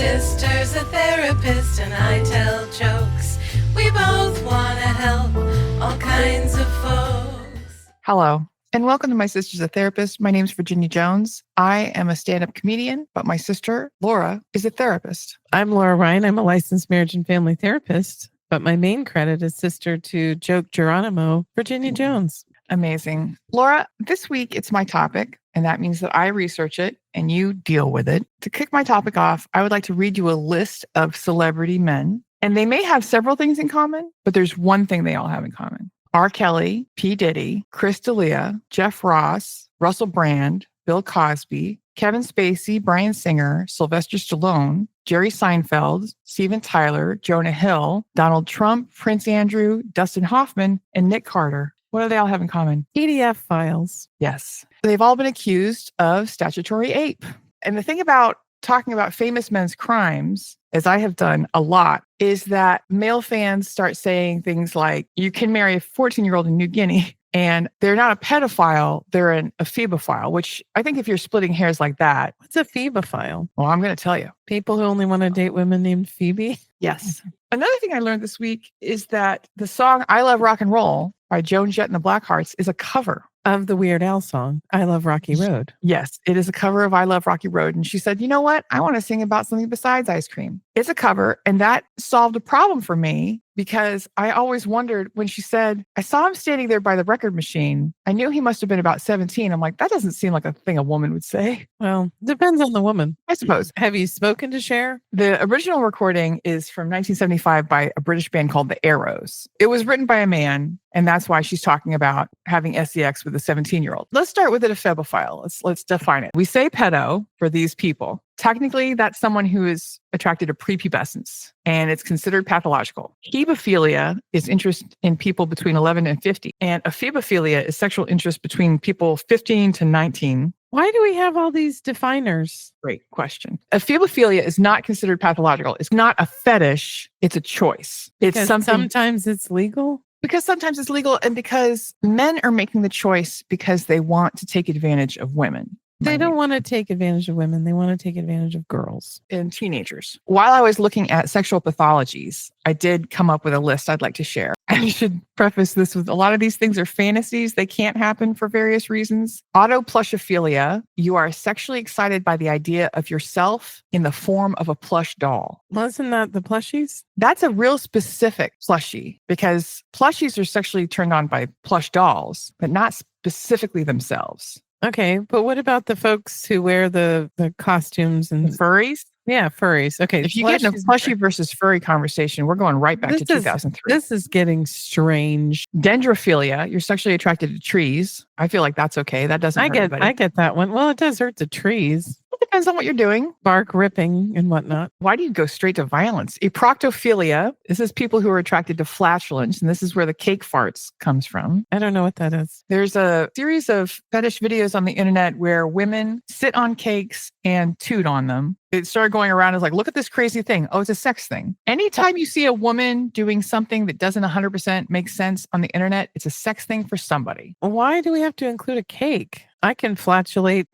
sister's a therapist and I tell jokes. We both want to help all kinds of folks. Hello, and welcome to My Sister's a Therapist. My name's Virginia Jones. I am a stand-up comedian, but my sister, Laura, is a therapist. I'm Laura Ryan. I'm a licensed marriage and family therapist, but my main credit is sister to Joke Geronimo, Virginia Jones. Amazing. Laura, this week it's my topic, and that means that I research it and you deal with it. To kick my topic off, I would like to read you a list of celebrity men, and they may have several things in common, but there's one thing they all have in common. R. Kelly, P. Diddy, Chris D'Elia, Jeff Ross, Russell Brand, Bill Cosby, Kevin Spacey, Bryan Singer, Sylvester Stallone, Jerry Seinfeld, Steven Tyler, Jonah Hill, Donald Trump, Prince Andrew, Dustin Hoffman, and Nick Carter. What do they all have in common? PDF files. Yes. They've all been accused of statutory ape. And the thing about talking about famous men's crimes, as I have done a lot, is that male fans start saying things like, you can marry a 14-year-old in New Guinea. And they're not a pedophile, they're a phebophile, which I think if you're splitting hairs like that. What's a phebophile? Well, I'm going to tell you. People who only want to date women named Phoebe? Yes. Another thing I learned this week is that the song I Love Rock and Roll by Joan Jett and the Blackhearts is a cover of the Weird Al song, I Love Rocky Road. Yes, it is a cover of I Love Rocky Road. And she said, you know what? I want to sing about something besides ice cream. It's a cover. And that solved a problem for me because I always wondered when she said, I saw him standing there by the record machine. I knew he must have been about 17. I'm like, that doesn't seem like a thing a woman would say. Well, depends on the woman, I suppose. Have you spoken to Cher? The original recording is from 1975 by a British band called the Arrows. It was written by a man. And that's why she's talking about having sex with a 17-year-old. Let's start with it, a phebophile. Let's define it. We say pedo for these people. Technically, that's someone who is attracted to prepubescence, and it's considered pathological. Hebophilia is interest in people between 11 and 50, and a phebophilia is sexual interest between people 15 to 19. Why do we have all these definers? Great question. A phebophilia is not considered pathological. It's not a fetish. It's a choice. It's something. Sometimes it's legal. Because sometimes it's legal and because men are making the choice because they want to take advantage of women. They don't want to take advantage of women. They want to take advantage of girls. And teenagers. While I was looking at sexual pathologies, I did come up with a list I'd like to share. I should preface this with a lot of these things are fantasies. They can't happen for various reasons. Autoplushophilia. You are sexually excited by the idea of yourself in the form of a plush doll. Wasn't that the plushies? That's a real specific plushie because plushies are sexually turned on by plush dolls, but not specifically themselves. Okay, but what about the folks who wear the costumes and furries? Yeah, furries. Okay. If you get in a plushie versus furry conversation, we're going right back to 2003. This is getting strange. Dendrophilia, you're sexually attracted to trees. I feel like that's okay. That doesn't hurt anybody. I get that one. Well, it does hurt the trees. It depends on what you're doing. Bark ripping and whatnot. Why do you go straight to violence? Eproctophilia. This is people who are attracted to flatulence, and this is where the cake farts comes from. I don't know what that is. There's a series of fetish videos on the internet where women sit on cakes and toot on them. It started going around as like, look at this crazy thing. Oh, it's a sex thing. Anytime you see a woman doing something that doesn't 100% make sense on the internet, it's a sex thing for somebody. Why do we have to include a cake? I can flatulate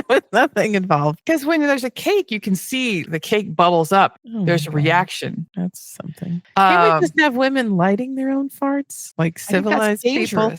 with nothing involved. Because when there's a cake, you can see the cake bubbles up. Oh, there's a reaction. That's something. Can't we just have women lighting their own farts? Like civilized people?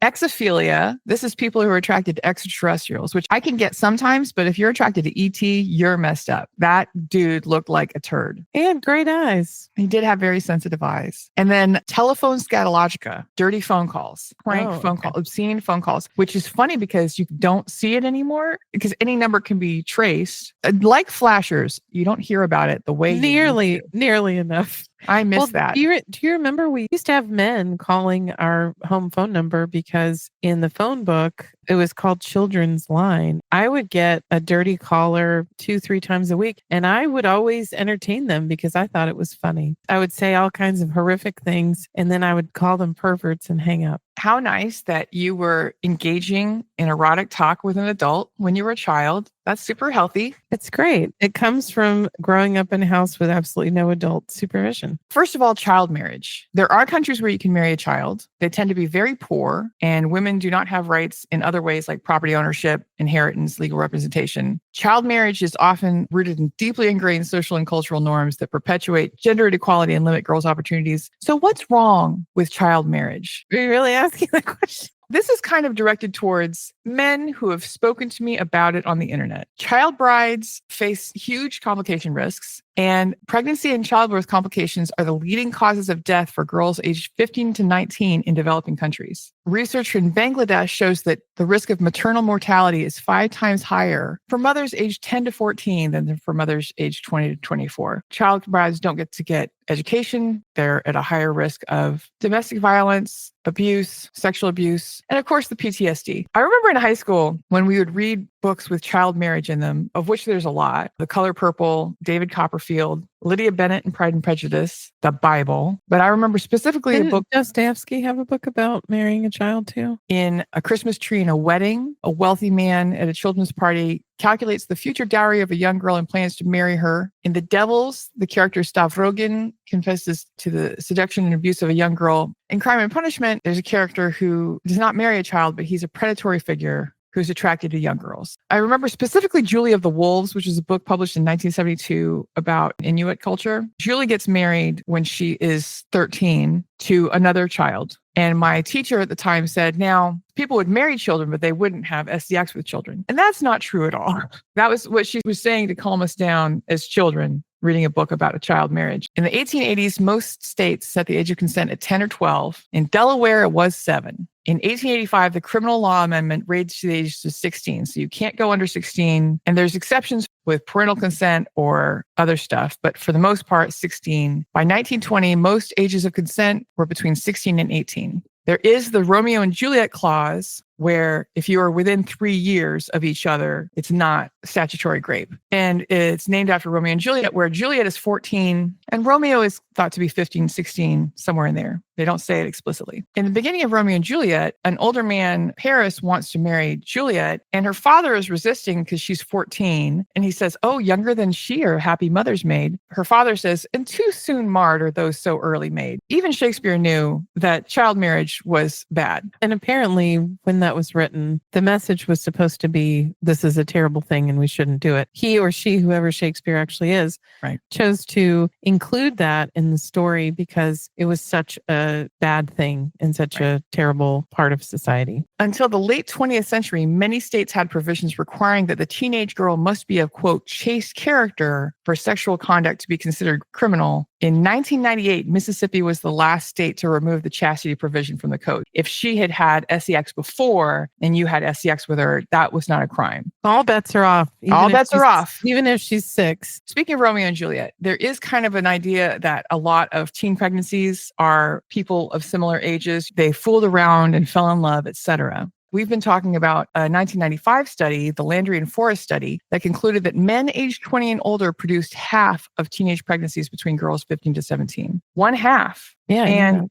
Exophilia. This is people who are attracted to extraterrestrials, which I can get sometimes, but if you're attracted to ET, you're messed up. That dude looked like a turd. And great eyes. He did have very sensitive eyes. And then telephone scatologica, dirty phone calls, prank phone calls, obscene phone calls, which is funny because you don't see it anymore because any number can be traced. Like flashers, you don't hear about it the way nearly enough. I miss that. Do you remember we used to have men calling our home phone number because in the phone book, it was called Children's Line. I would get a dirty caller 2-3 times a week, and I would always entertain them because I thought it was funny. I would say all kinds of horrific things, and then I would call them perverts and hang up. How nice that you were engaging in erotic talk with an adult when you were a child. That's super healthy. It's great. It comes from growing up in a house with absolutely no adult supervision. First of all, child marriage. There are countries where you can marry a child. They tend to be very poor, and women do not have rights in other other ways like property ownership, inheritance, legal representation. Child marriage is often rooted in deeply ingrained social and cultural norms that perpetuate gender inequality and limit girls' opportunities. So what's wrong with child marriage? Are you really asking that question? This is kind of directed towards men who have spoken to me about it on the internet. Child brides face huge complication risks, and pregnancy and childbirth complications are the leading causes of death for girls aged 15 to 19 in developing countries. Research from Bangladesh shows that the risk of maternal mortality is 5 times higher for mothers aged 10 to 14 than for mothers aged 20 to 24. Child brides don't get to get education. They're at a higher risk of domestic violence, abuse, sexual abuse, and of course the PTSD. I remember in high school when we would read books with child marriage in them, of which there's a lot. The Color Purple, David Copperfield, Lydia Bennett and Pride and Prejudice, the Bible. But I remember specifically Didn't a book Dostoevsky have a book about marrying a child too? in A Christmas Tree and a Wedding. A wealthy man at a children's party calculates the future dowry of a young girl and plans to marry her. In The Devils, the character Stavrogin confesses to the seduction and abuse of a young girl. In Crime and Punishment, there's a character who does not marry a child, but he's a predatory figure who's attracted to young girls. I remember specifically Julie of the Wolves, which is a book published in 1972 about Inuit culture. Julie gets married when she is 13 to another child. And my teacher at the time said, now, people would marry children, but they wouldn't have SDX with children. And that's not true at all. That was what she was saying to calm us down as children, reading a book about a child marriage. In the 1880s, most states set the age of consent at 10 or 12. In Delaware, it was 7. In 1885, the criminal law amendment raised the age to 16. So you can't go under 16. And there's exceptions with parental consent or other stuff. But for the most part, 16. By 1920, most ages of consent were between 16 and 18. There is the Romeo and Juliet clause, where if you are within 3 years of each other, it's not statutory rape. And it's named after Romeo and Juliet, where Juliet is 14 and Romeo is thought to be 15, 16, somewhere in there. They don't say it explicitly. In the beginning of Romeo and Juliet, an older man, Paris, wants to marry Juliet, and her father is resisting because she's 14. And he says, oh, younger than she or happy mother's maid. Her father says, and too soon marred are those so early made. Even Shakespeare knew that child marriage was bad. And apparently, when that was written, the message was supposed to be, this is a terrible thing and we shouldn't do it. He or she, whoever Shakespeare actually is, right, chose to include that in the story because it was such a bad thing and such a terrible part of society. Until the late 20th century, many states had provisions requiring that the teenage girl must be of, quote, chaste character for sexual conduct to be considered criminal. In 1998, Mississippi was the last state to remove the chastity provision from the code. If she had had SEX before and you had SEX with her, that was not a crime. All bets are off. All bets are off. Even if she's 6. Speaking of Romeo and Juliet, there is kind of an idea that a lot of teen pregnancies are people of similar ages. They fooled around and fell in love, etc. We've been talking about a 1995 study, the Landry and Forrest study, that concluded that men aged 20 and older produced half of teenage pregnancies between girls 15 to 17. 1/2. Yeah. And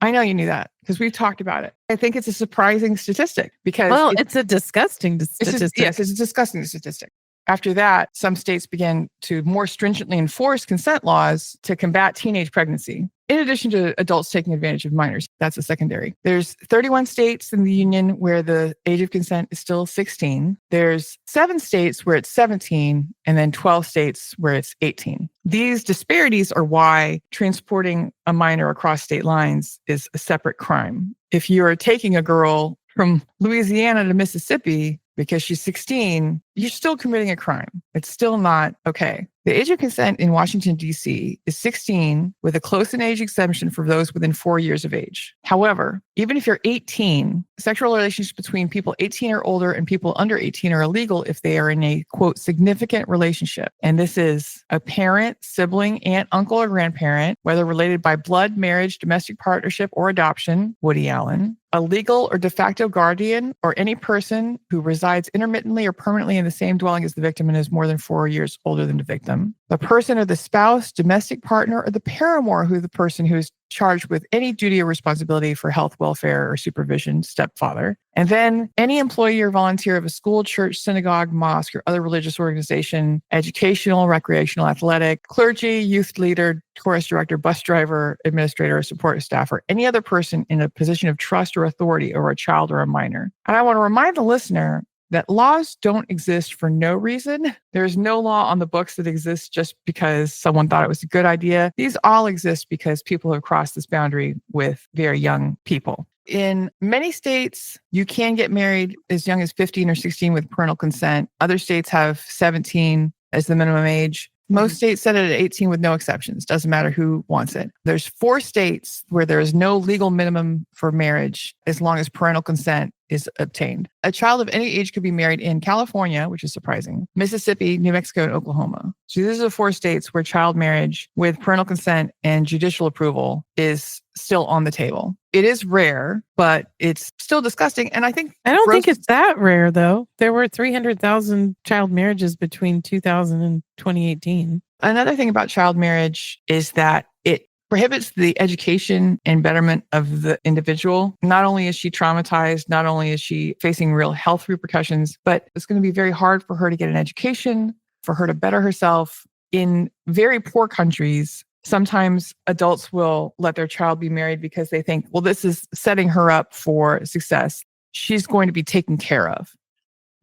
I know you knew that because we've talked about it. I think it's a surprising statistic because... Well, it's a disgusting statistic. Yes, it's a disgusting statistic. After that, some states began to more stringently enforce consent laws to combat teenage pregnancy, in addition to adults taking advantage of minors. That's a secondary. There's 31 states in the union where the age of consent is still 16. There's 7 states where it's 17, and then 12 states where it's 18. These disparities are why transporting a minor across state lines is a separate crime. If you're taking a girl from Louisiana to Mississippi because she's 16, you're still committing a crime. It's still not okay. The age of consent in Washington, D.C. is 16 with a close-in age exemption for those within 4 years of age. However, even if you're 18, sexual relationships between people 18 or older and people under 18 are illegal if they are in a, quote, significant relationship. And this is a parent, sibling, aunt, uncle, or grandparent, whether related by blood, marriage, domestic partnership, or adoption, Woody Allen, a legal or de facto guardian, or any person who resides intermittently or permanently in the same dwelling as the victim and is more than 4 years older than the victim. them, the person or the spouse, domestic partner, or the paramour, who the person who is charged with any duty or responsibility for health, welfare, or supervision, stepfather. And then any employee or volunteer of a school, church, synagogue, mosque, or other religious organization, educational, recreational, athletic, clergy, youth leader, chorus director, bus driver, administrator, or support staff, or any other person in a position of trust or authority over a child or a minor. And I want to remind the listener that laws don't exist for no reason. There's no law on the books that exists just because someone thought it was a good idea. These all exist because people have crossed this boundary with very young people. In many states, you can get married as young as 15 or 16 with parental consent. Other states have 17 as the minimum age. Most states set it at 18 with no exceptions. Doesn't matter who wants it. There's 4 states where there is no legal minimum for marriage as long as parental consent is obtained. A child of any age could be married in California, which is surprising, Mississippi, New Mexico, and Oklahoma. So these are the 4 states where child marriage with parental consent and judicial approval is still on the table. It is rare, but it's still disgusting. And I don't think it's that rare, though. There were 300,000 child marriages between 2000 and 2018. Another thing about child marriage is that it prohibits the education and betterment of the individual. Not only is she traumatized, not only is she facing real health repercussions, but it's going to be very hard for her to get an education, for her to better herself. In very poor countries, sometimes adults will let their child be married because they think, well, this is setting her up for success. She's going to be taken care of.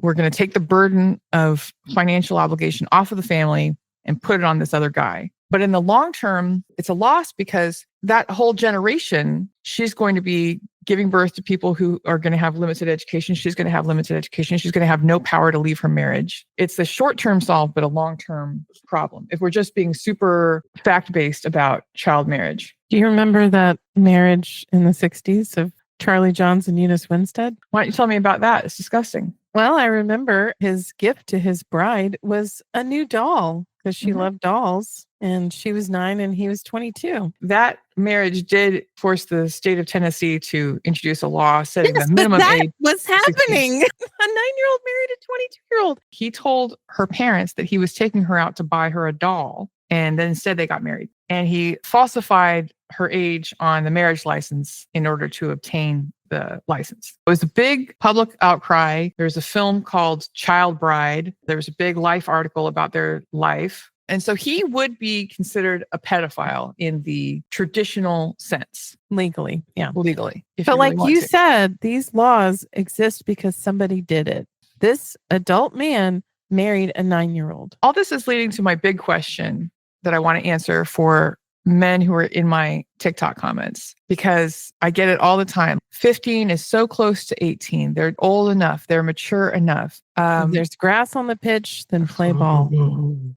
We're going to take the burden of financial obligation off of the family and put it on this other guy. But in the long term, it's a loss because that whole generation, she's going to be giving birth to people who are going to have limited education. She's going to have limited education. She's going to have no power to leave her marriage. It's a short-term solve, but a long-term problem if we're just being super fact-based about child marriage. Do you remember that marriage in the 60s of Charlie Johns and Eunice Winstead? Why don't you tell me about that? It's disgusting. Well, I remember his gift to his bride was a new doll because she loved dolls. And she was 9 and he was 22. That marriage did force the state of Tennessee to introduce a law setting the minimum age. What's happening? A 9-year-old married a 22-year-old. He told her parents that he was taking her out to buy her a doll. And then instead they got married. And he falsified her age on the marriage license in order to obtain the license. It was a big public outcry. There's a film called Child Bride. There was a big Life article about their life. And so he would be considered a pedophile in the traditional sense. Legally, yeah. Legally. But like you said, these laws exist because somebody did it. This adult man married a 9-year-old. All this is leading to my big question that I want to answer for men who are in my TikTok comments, because I get it all the time. 15 is so close to 18. They're old enough. They're mature enough. If there's grass on the pitch, then play ball.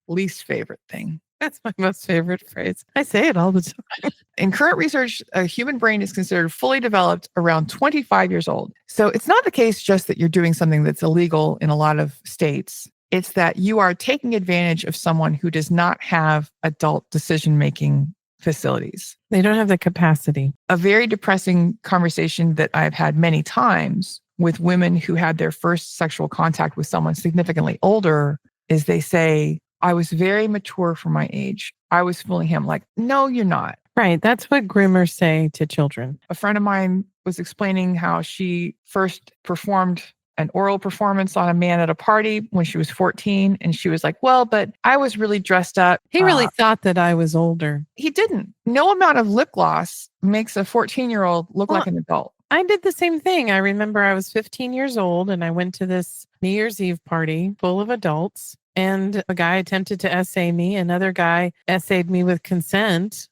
Least favorite thing. That's my most favorite phrase. I say it all the time. In current research, a human brain is considered fully developed around 25 years old. So it's not the case just that you're doing something that's illegal in a lot of states. It's that you are taking advantage of someone who does not have adult decision-making facilities. They don't have the capacity. A very depressing conversation that I've had many times with women who had their first sexual contact with someone significantly older is they say, I was very mature for my age. I was fooling him. Like, no, you're not. Right. That's what groomers say to children. A friend of mine was explaining how she first performed an oral performance on a man at a party when she was 14. And she was like, well, but I was really dressed up. He really thought that I was older. He didn't. No amount of lip gloss makes a 14-year-old look like an adult. I did the same thing. I remember I was 15 years old and I went to this New Year's Eve party full of adults. And a guy attempted to essay me. Another guy essayed me with consent.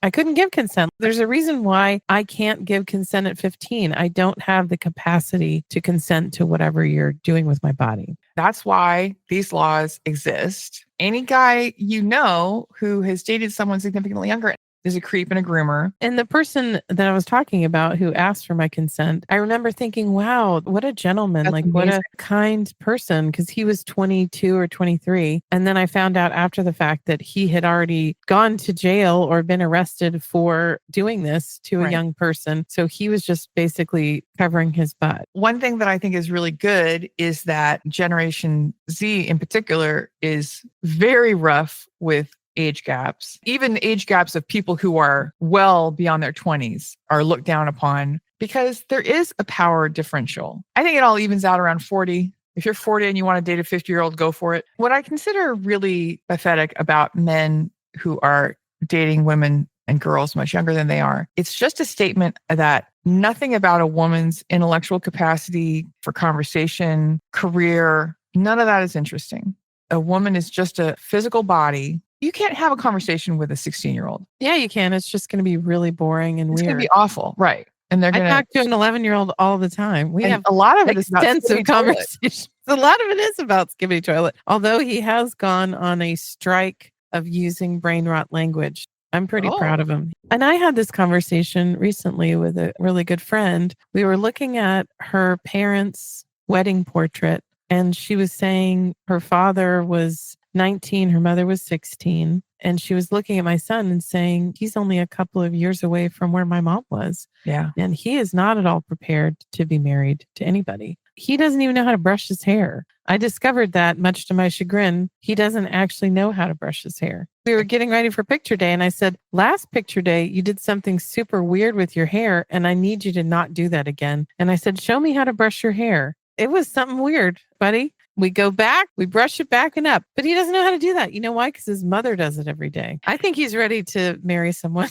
I couldn't give consent. There's a reason why I can't give consent at 15. I don't have the capacity to consent to whatever you're doing with my body. That's why these laws exist. Any guy you know who has dated someone significantly younger, is a creep and a groomer. And the person that I was talking about who asked for my consent, I remember thinking, wow, what a gentleman, That's like what amazing. a kind person, because he was 22 or 23. And then I found out after the fact that he had already gone to jail or been arrested for doing this to a Right. young person. So he was just basically covering his butt. One thing that I think is really good is that Generation Z in particular is very rough with age gaps. Even age gaps of people who are well beyond their 20s are looked down upon because there is a power differential. I think it all evens out around 40. If you're 40 and you want to date a 50-year-old, go for it. What I consider really pathetic about men who are dating women and girls much younger than they are, it's just a statement that nothing about a woman's intellectual capacity for conversation, career, none of that is interesting. A woman is just a physical body. You can't have a conversation with a 16-year-old. Yeah, you can. It's just going to be really boring and It's going weird. to be awful. Right. And they're I going talk to an 11-year-old all the time. We have a lot of it is about extensive skipping toilet. conversations. A lot of it is about skipping toilet, although he has gone on a strike of using brain rot language. I'm pretty proud of him. And I had this conversation recently with a really good friend. We were looking at her parents' wedding portrait, and she was saying her father was 19, her mother was 16. And she was looking at my son and saying, he's only a couple of years away from where my mom was. Yeah. And he is not at all prepared to be married to anybody. He doesn't even know how to brush his hair. I discovered that, much to my chagrin, he doesn't actually know how to brush his hair. We were getting ready for picture day, and I said, last picture day, you did something super weird with your hair, and I need you to not do that again. And I said, show me how to brush your hair. It was something weird, buddy. We go back, we brush it back and up, but he doesn't know how to do that. You know why? Because his mother does it every day. I think he's ready to marry someone.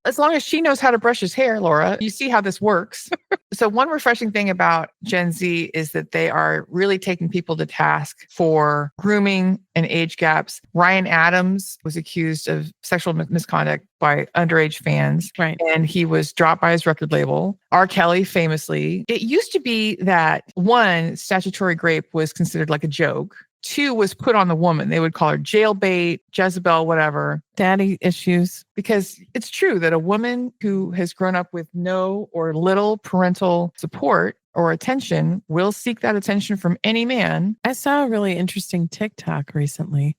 As long as she knows how to brush his hair, Laura, you see how this works. So one refreshing thing about Gen Z is that they are really taking people to task for grooming and age gaps. Ryan Adams was accused of sexual misconduct by underage fans. Right. And he was dropped by his record label. R. Kelly, famously. It used to be that one, statutory rape was considered like a joke. Two was put on the woman. They would call her jailbait, Jezebel, whatever. Daddy issues. Because it's true that a woman who has grown up with no or little parental support or attention will seek that attention from any man. I saw a really interesting TikTok recently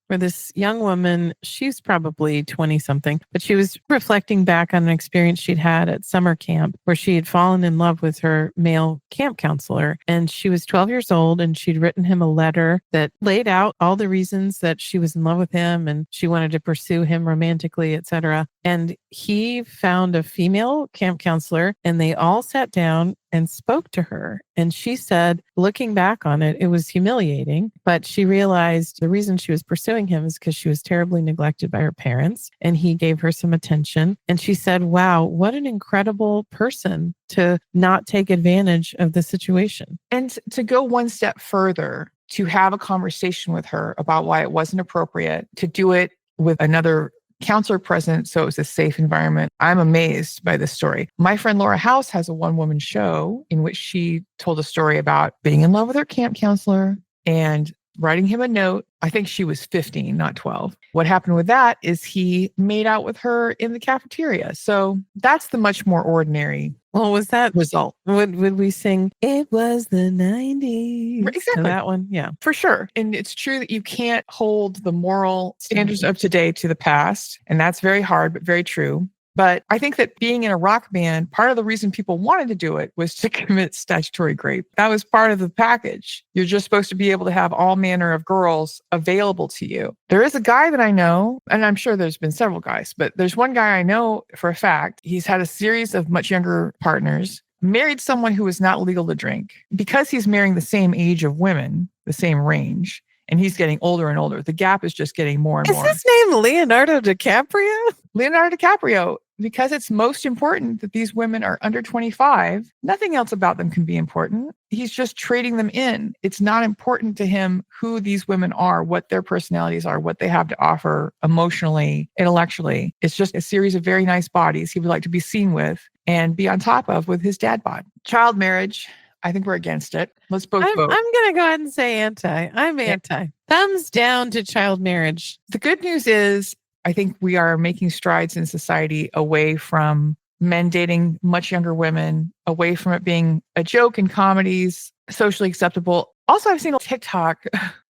where this young woman, she's probably 20 something, but she was reflecting back on an experience she'd had at summer camp where she had fallen in love with her male camp counselor. And she was 12 years old, and she'd written him a letter that laid out all the reasons that she was in love with him and she wanted to pursue him romantically, etc. And he found a female camp counselor, and they all sat down and spoke to her. And she said, looking back on it, it was humiliating, but she realized the reason she was pursuing him is because she was terribly neglected by her parents, and he gave her some attention. And she said, wow, what an incredible person to not take advantage of the situation. And to go one step further, to have a conversation with her about why it wasn't appropriate, to do it with another counselor present, so it was a safe environment. I'm amazed by this story. My friend Laura House has a one-woman show in which she told a story about being in love with her camp counselor and writing him a note. I think she was 15, not 12. What happened with that is he made out with her in the cafeteria. So that's the much more ordinary was that result. Would we sing, it was the 90s? Exactly. That one? Yeah. For sure. And it's true that you can't hold the moral standards of today to the past. And that's very hard, but very true. But I think that being in a rock band, part of the reason people wanted to do it was to commit statutory rape. That was part of the package. You're just supposed to be able to have all manner of girls available to you. There is a guy that I know, and I'm sure there's been several guys, but there's one guy I know for a fact. He's had a series of much younger partners, married someone who was not legal to drink. Because he's marrying the same age of women, the same range, and he's getting older and older. The gap is just getting more and more. Is his name Leonardo DiCaprio? Leonardo DiCaprio, because it's most important that these women are under 25. Nothing else about them can be important. He's just trading them in. It's not important to him who these women are, what their personalities are, what they have to offer emotionally, intellectually. It's just a series of very nice bodies he would like to be seen with and be on top of with his dad bod. Child marriage, I think we're against it. Let's both vote. I'm going to go ahead and say anti. I'm anti. Thumbs down to child marriage. The good news is I think we are making strides in society away from men dating much younger women, away from it being a joke in comedies, socially acceptable. Also, I've seen a TikTok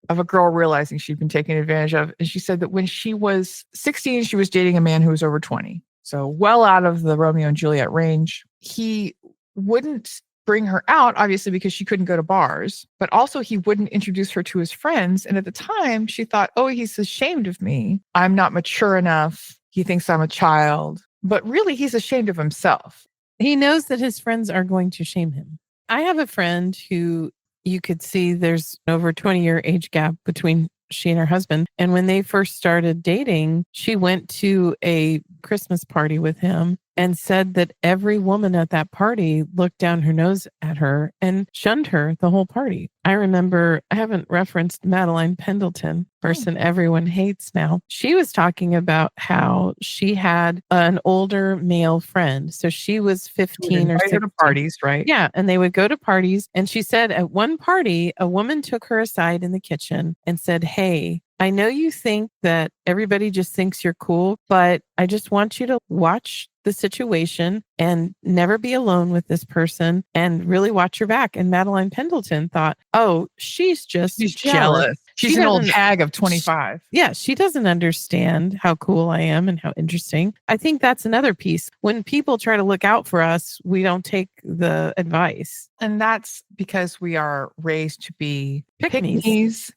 of a girl realizing she'd been taken advantage of. And she said that when she was 16, she was dating a man who was over 20. So well out of the Romeo and Juliet range. He wouldn't bring her out, obviously, because she couldn't go to bars, but also he wouldn't introduce her to his friends. And at the time, she thought, oh, he's ashamed of me. I'm not mature enough. He thinks I'm a child. But really, he's ashamed of himself. He knows that his friends are going to shame him. I have a friend who you could see there's over a 20-year age gap between she and her husband. And when they first started dating, she went to a Christmas party with him and said that every woman at that party looked down her nose at her and shunned her the whole party. I remember, I haven't referenced Madeline Pendleton, person everyone hates now. She was talking about how she had an older male friend. So she was 15 or 16. To parties, right? Yeah. And they would go to parties. And she said at one party, a woman took her aside in the kitchen and said, hey, I know you think that everybody just thinks you're cool, but I just want you to watch the situation and never be alone with this person and really watch your back. And Madeline Pendleton thought, oh, she's jealous. She's an old hag of 25. She doesn't understand how cool I am and how interesting. I think that's another piece. When people try to look out for us, we don't take the advice. And that's because we are raised to be Pick-me's.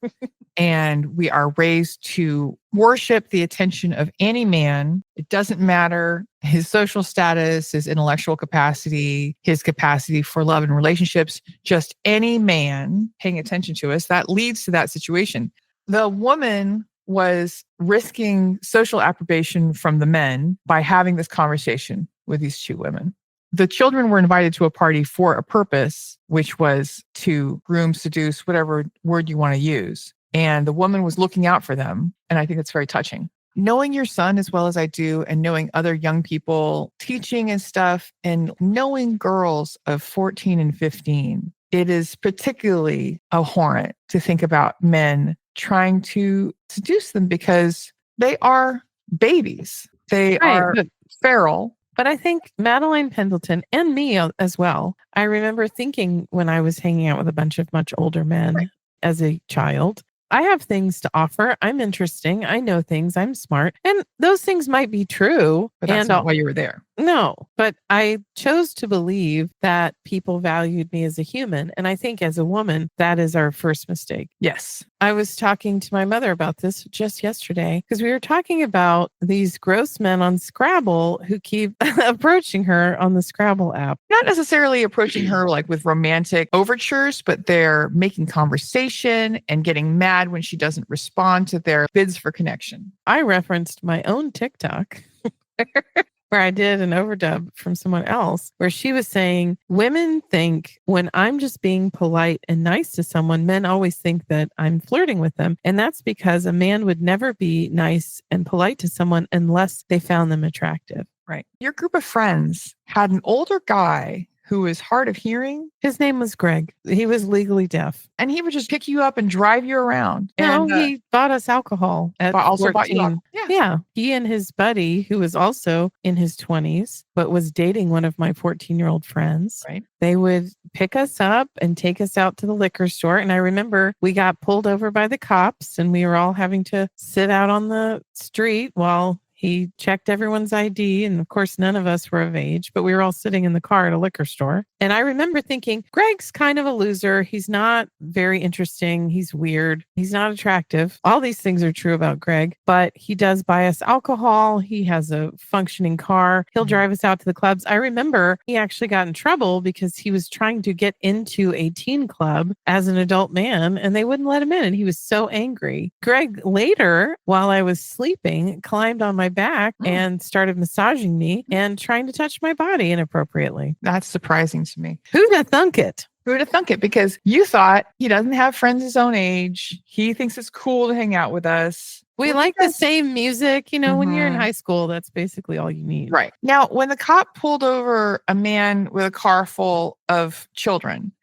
And we are raised to worship the attention of any man. It doesn't matter his social status, his intellectual capacity, his capacity for love and relationships, just any man paying attention to us. That leads to that situation. The woman was risking social approbation from the men by having this conversation with these two women. The children were invited to a party for a purpose, which was to groom, seduce, whatever word you want to use. And the woman was looking out for them. And I think it's very touching. Knowing your son as well as I do, and knowing other young people teaching and stuff, and knowing girls of 14 and 15, it is particularly abhorrent to think about men trying to seduce them because they are babies. They are feral. But I think Madeline Pendleton and me as well. I remember thinking when I was hanging out with a bunch of much older men as a child, I have things to offer. I'm interesting. I know things. I'm smart. And those things might be true. But that's not why you were there. No, but I chose to believe that people valued me as a human. And I think as a woman, that is our first mistake. Yes. I was talking to my mother about this just yesterday because we were talking about these gross men on Scrabble who keep approaching her on the Scrabble app. Not necessarily approaching her like with romantic overtures, but they're making conversation and getting mad when she doesn't respond to their bids for connection. I referenced my own TikTok where I did an overdub from someone else where she was saying, women think when I'm just being polite and nice to someone, men always think that I'm flirting with them. And that's because a man would never be nice and polite to someone unless they found them attractive. Right. Your group of friends had an older guy who was hard of hearing. His name was Greg. He was legally deaf. And he would just pick you up and drive you around. No, he bought us alcohol at 14. Bought you Yeah. He and his buddy, who was also in his 20s, but was dating one of my 14-year-old friends. Right. They would pick us up and take us out to the liquor store. And I remember we got pulled over by the cops and we were all having to sit out on the street while he checked everyone's ID. And of course, none of us were of age, but we were all sitting in the car at a liquor store. And I remember thinking, Greg's kind of a loser. He's not very interesting. He's weird. He's not attractive. All these things are true about Greg, but he does buy us alcohol. He has a functioning car. He'll drive us out to the clubs. I remember he actually got in trouble because he was trying to get into a teen club as an adult man and they wouldn't let him in. And he was so angry. Greg later, while I was sleeping, climbed on my back and started massaging me and trying to touch my body inappropriately. That's surprising to me. Who'd have thunk it? Who'd have thunk it? Because you thought he doesn't have friends his own age. He thinks it's cool to hang out with us. We like the same music. You know, when you're in high school, that's basically all you need. Right. Now, when the cop pulled over a man with a car full of children,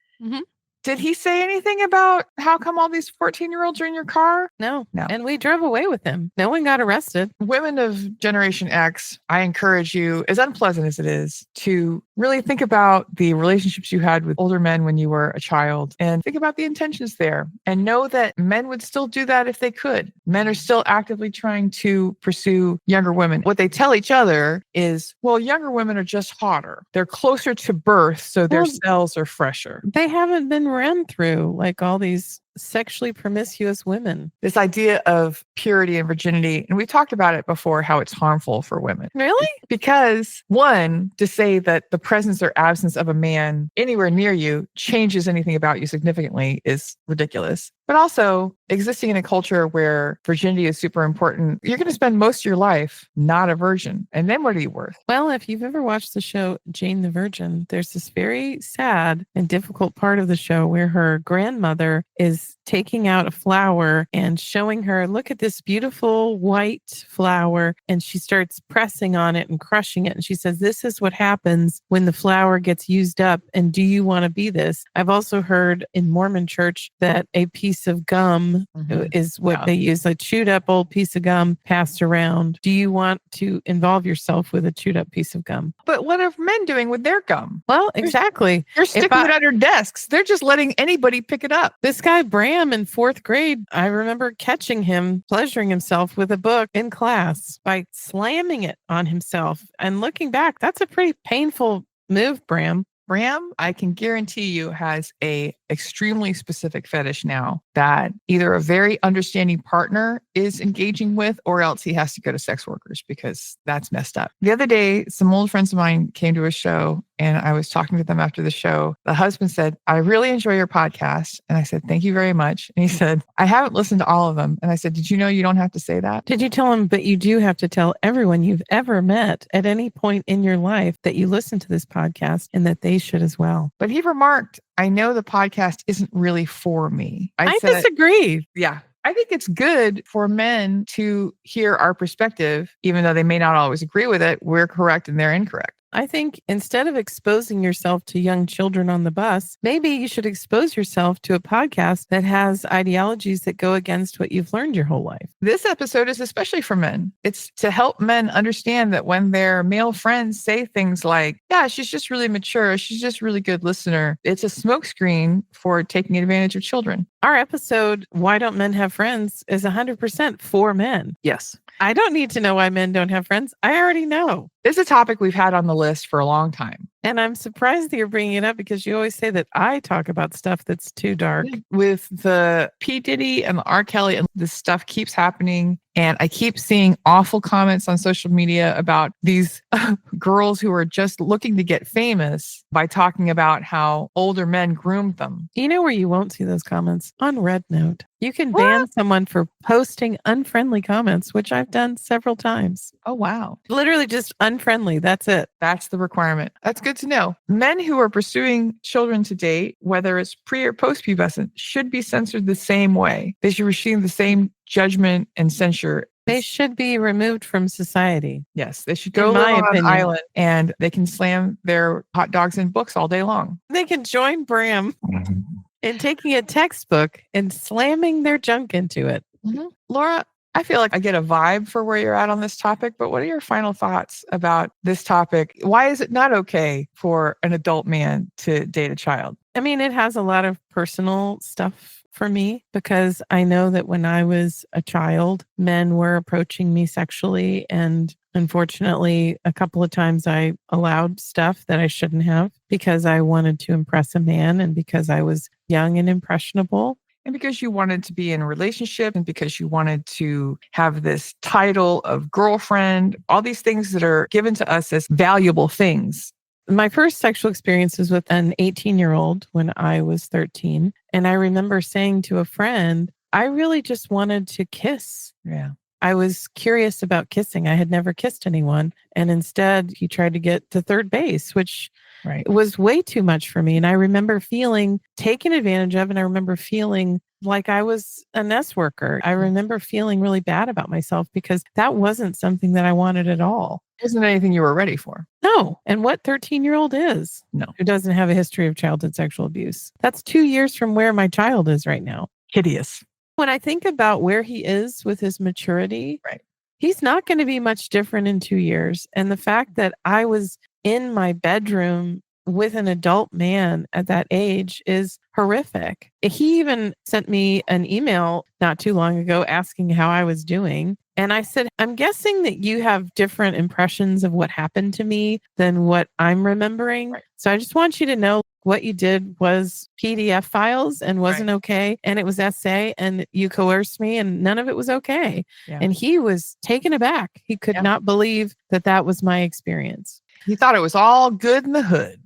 Did he say anything about how come all these 14-year-olds are in your car? No. No. And we drove away with him. No one got arrested. Women of Generation X, I encourage you, as unpleasant as it is, to really think about the relationships you had with older men when you were a child and think about the intentions there and know that men would still do that if they could. Men are still actively trying to pursue younger women. What they tell each other is, well, younger women are just hotter. They're closer to birth, so their cells are fresher. They haven't been ran through like all these sexually promiscuous women. This idea of purity and virginity, and we've talked about it before, how it's harmful for women. Really? Because one, to say that the presence or absence of a man anywhere near you changes anything about you significantly is ridiculous. But also, existing in a culture where virginity is super important, you're going to spend most of your life not a virgin. And then what are you worth? Well, if you've ever watched the show Jane the Virgin, there's this very sad and difficult part of the show where her grandmother is taking out a flower and showing her, look at this beautiful white flower. And she starts pressing on it and crushing it. And she says, this is what happens when the flower gets used up. And do you want to be this? I've also heard in Mormon church that a piece of gum is what they use, a chewed up old piece of gum passed around. Do you want to involve yourself with a chewed up piece of gum? But what are men doing with their gum? Well, exactly. They're sticking it under desks. They're just letting anybody pick it up. This guy, Bram, in 4th grade, I remember catching him pleasuring himself with a book in class by slamming it on himself. And looking back, that's a pretty painful move, Bram. Bram, I can guarantee you, has a extremely specific fetish now that either a very understanding partner is engaging with, or else he has to go to sex workers because that's messed up. The other day, some old friends of mine came to a show and I was talking to them after the show. The husband said, I really enjoy your podcast. And I said, thank you very much. And he said, I haven't listened to all of them. And I said, did you know you don't have to say that? Did you tell him, but you do have to tell everyone you've ever met at any point in your life that you listen to this podcast and that they should as well. But he remarked, I know the podcast isn't really for me. I disagree. Yeah. I think it's good for men to hear our perspective, even though they may not always agree with it. We're correct and they're incorrect. I think instead of exposing yourself to young children on the bus, maybe you should expose yourself to a podcast that has ideologies that go against what you've learned your whole life. This episode is especially for men. It's to help men understand that when their male friends say things like, yeah, she's just really mature, she's just a really good listener, it's a smokescreen for taking advantage of children. Our episode, Why Don't Men Have Friends, is 100% for men. Yes. I don't need to know why men don't have friends. I already know. It's a topic we've had on the list for a long time. And I'm surprised that you're bringing it up because you always say that I talk about stuff that's too dark. With the P. Diddy and the R. Kelly, and this stuff keeps happening. And I keep seeing awful comments on social media about these girls who are just looking to get famous by talking about how older men groomed them. You know where you won't see those comments? On Red Note. You can ban someone for posting unfriendly comments, which I've done several times. Oh, wow. Literally just unfriendly. That's it. That's the requirement. That's good to know. Men who are pursuing children to date, whether it's pre or post-pubescent, should be censored the same way. They should receive the same judgment and censure. They should be removed from society. Yes, they should go live on an island and they can slam their hot dogs in books all day long. They can join Bram in taking a textbook and slamming their junk into it. Mm-hmm. Laura, I feel like I get a vibe for where you're at on this topic, but what are your final thoughts about this topic? Why is it not okay for an adult man to date a child? I mean, it has a lot of personal stuff for me because I know that when I was a child, men were approaching me sexually. And unfortunately, a couple of times I allowed stuff that I shouldn't have because I wanted to impress a man and because I was young and impressionable. And because you wanted to be in a relationship and because you wanted to have this title of girlfriend, all these things that are given to us as valuable things. My first sexual experience was with an 18-year-old when I was 13. And I remember saying to a friend, I really just wanted to kiss. Yeah. I was curious about kissing. I had never kissed anyone. And instead, he tried to get to third base, which was way too much for me. And I remember feeling taken advantage of. And I remember feeling like I was a nest worker. I remember feeling really bad about myself because that wasn't something that I wanted at all. It wasn't anything you were ready for. No. And what 13-year-old is? No. Who doesn't have a history of childhood sexual abuse? That's 2 years from where my child is right now. Hideous. When I think about where he is with his maturity, Right. he's not going to be much different in 2 years. And the fact that I was in my bedroom with an adult man at that age is horrific. He even sent me an email not too long ago asking how I was doing. And I said, I'm guessing that you have different impressions of what happened to me than what I'm remembering. Right. So I just want you to know what you did was PDF files and wasn't Right. okay. And it was essay and you coerced me and none of it was okay. Yeah. And he was taken aback. He could not believe that that was my experience. He thought it was all good in the hood.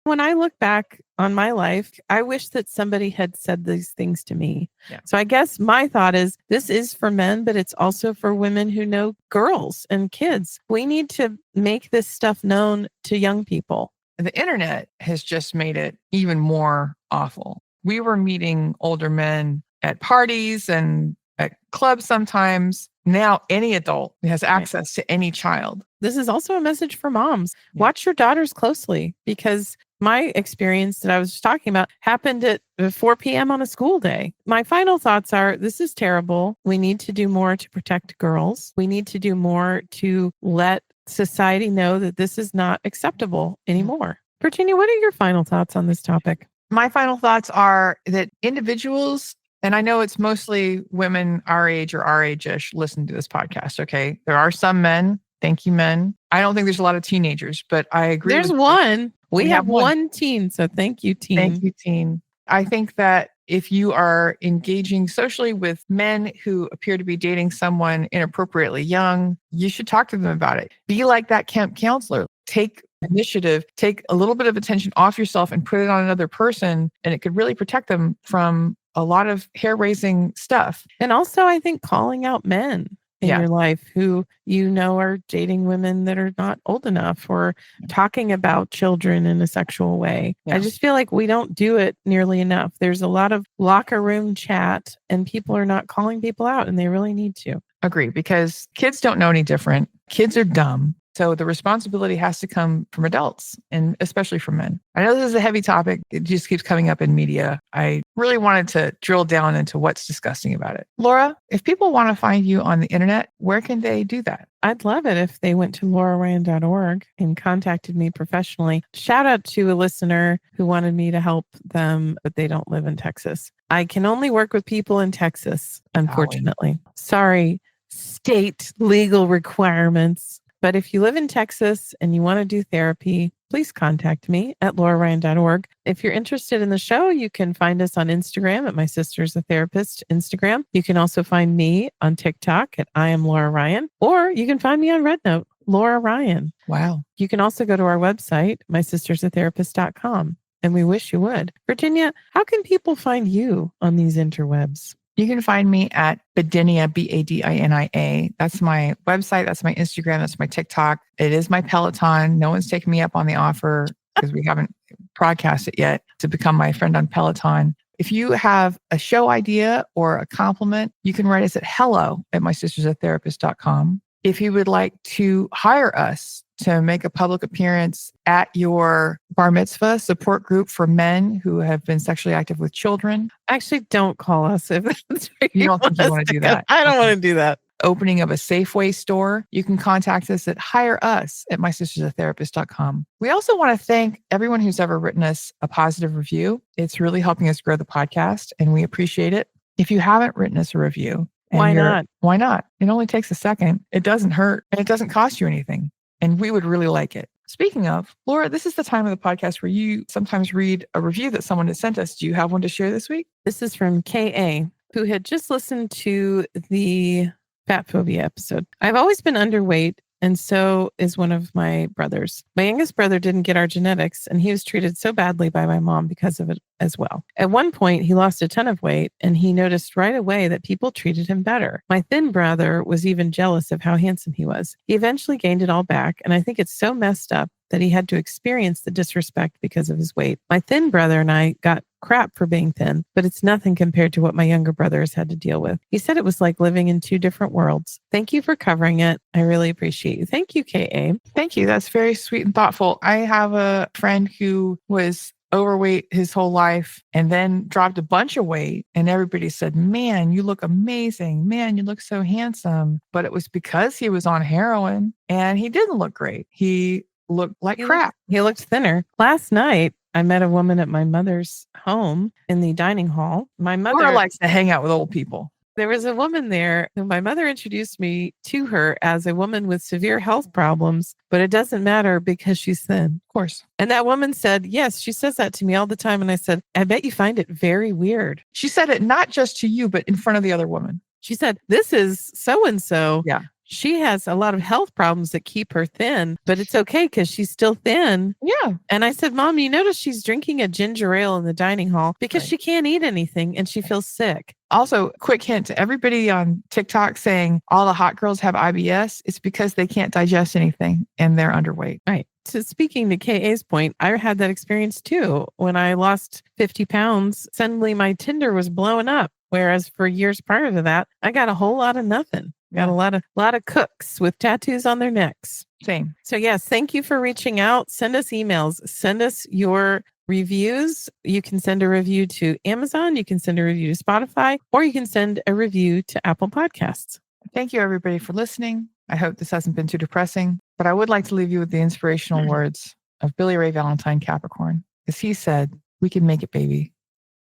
When I look back on my life, I wish that somebody had said these things to me. Yeah. So I guess my thought is this is for men, but it's also for women who know girls and kids. We need to make this stuff known to young people. The internet has just made it even more awful. We were meeting older men at parties and at clubs sometimes. Now any adult has access to any child. This is also a message for moms. Yeah. Watch your daughters closely because my experience that I was just talking about happened at 4 p.m. on a school day. My final thoughts are this is terrible. We need to do more to protect girls. We need to do more to let society know that this is not acceptable anymore. Virginia, what are your final thoughts on this topic? My final thoughts are that individuals, and I know it's mostly women our age or our age-ish, listen to this podcast, okay? There are some men. Thank you, men. I don't think there's a lot of teenagers, but I agree. There's with one. You. We have one teen, so thank you, teen. Thank you, teen. I think that if you are engaging socially with men who appear to be dating someone inappropriately young, you should talk to them about it. Be like that camp counselor. Take initiative, take a little bit of attention off yourself and put it on another person, and it could really protect them from a lot of hair-raising stuff. And also, I think calling out men in your life who you know are dating women that are not old enough or talking about children in a sexual way. I just feel like we don't do it nearly enough. There's a lot of locker room chat and people are not calling people out and they really need to. Agree, because kids don't know any different. Kids are dumb. So the responsibility has to come from adults and especially from men. I know this is a heavy topic. It just keeps coming up in media. I really wanted to drill down into what's disgusting about it. Laura, if people want to find you on the internet, where can they do that? I'd love it if they went to lauraryan.org and contacted me professionally. Shout out to a listener who wanted me to help them, but they don't live in Texas. I can only work with people in Texas, unfortunately. Sorry, state legal requirements. But if you live in Texas and you want to do therapy, please contact me at lauraryan.org. If you're interested in the show, you can find us on Instagram at My Sister's a Therapist Instagram. You can also find me on TikTok at I am Laura Ryan, or you can find me on Rednote, Laura Ryan. Wow. You can also go to our website, mysistersatherapist.com, and we wish you would. Virginia, how can people find you on these interwebs? You can find me at Badinia, Badinia. That's my website. That's my Instagram. That's my TikTok. It is my Peloton. No one's taken me up on the offer because we haven't broadcast it yet to become my friend on Peloton. If you have a show idea or a compliment, you can write us at hello@mysistersatherapist.com. If you would like to hire us to make a public appearance at your bar mitzvah support group for men who have been sexually active with children. Actually, don't call us if that's where you don't think you want to do that. I don't want to do that. Opening of a Safeway store, you can contact us at hireus@mysistersatherapist.com. We also want to thank everyone who's ever written us a positive review. It's really helping us grow the podcast, and we appreciate it. If you haven't written us a review, why not? Why not? It only takes a second. It doesn't hurt, and it doesn't cost you anything. And we would really like it. Speaking of, Laura, this is the time of the podcast where you sometimes read a review that someone has sent us. Do you have one to share this week? This is from K.A., who had just listened to the fat phobia episode. I've always been underweight, and so is one of my brothers. My youngest brother didn't get our genetics, and he was treated so badly by my mom because of it as well. At one point, he lost a ton of weight, and he noticed right away that people treated him better. My thin brother was even jealous of how handsome he was. He eventually gained it all back, and I think it's so messed up that he had to experience the disrespect because of his weight. My thin brother and I got crap for being thin, but it's nothing compared to what my younger brothers had to deal with. He said it was like living in two different worlds. Thank you for covering it. I really appreciate you. Thank you, KA. Thank you. That's very sweet and thoughtful. I have a friend who was overweight his whole life and then dropped a bunch of weight. And everybody said, man, you look amazing. Man, you look so handsome. But it was because he was on heroin and he didn't look great. He looked like crap. He looked thinner. Last night, I met a woman at my mother's home in the dining hall. My mother Laura likes to hang out with old people. There was a woman there who my mother introduced me to her as a woman with severe health problems, but it doesn't matter because she's thin. Of course. And that woman said, yes, she says that to me all the time. And I said, I bet you find it very weird. She said it not just to you, but in front of the other woman. She said, this is so-and-so. Yeah. She has a lot of health problems that keep her thin, but it's okay because she's still thin. Yeah. And I said, Mom, you notice she's drinking a ginger ale in the dining hall because Right. she can't eat anything and she feels sick. Also, quick hint to everybody on TikTok saying all the hot girls have IBS. It's because they can't digest anything and they're underweight. Right. So speaking to KA's point, I had that experience too. When I lost 50 pounds, suddenly my Tinder was blowing up. Whereas for years prior to that, I got a whole lot of nothing. Got a lot of cooks with tattoos on their necks. Same. So yes, thank you for reaching out. Send us emails. Send us your reviews. You can send a review to Amazon. You can send a review to Spotify, or you can send a review to Apple Podcasts. Thank you, everybody, for listening. I hope this hasn't been too depressing, but I would like to leave you with the inspirational words of Billy Ray Valentine Capricorn. As he said, we can make it, baby.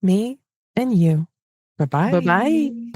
Me and you. Bye-bye. Bye-bye.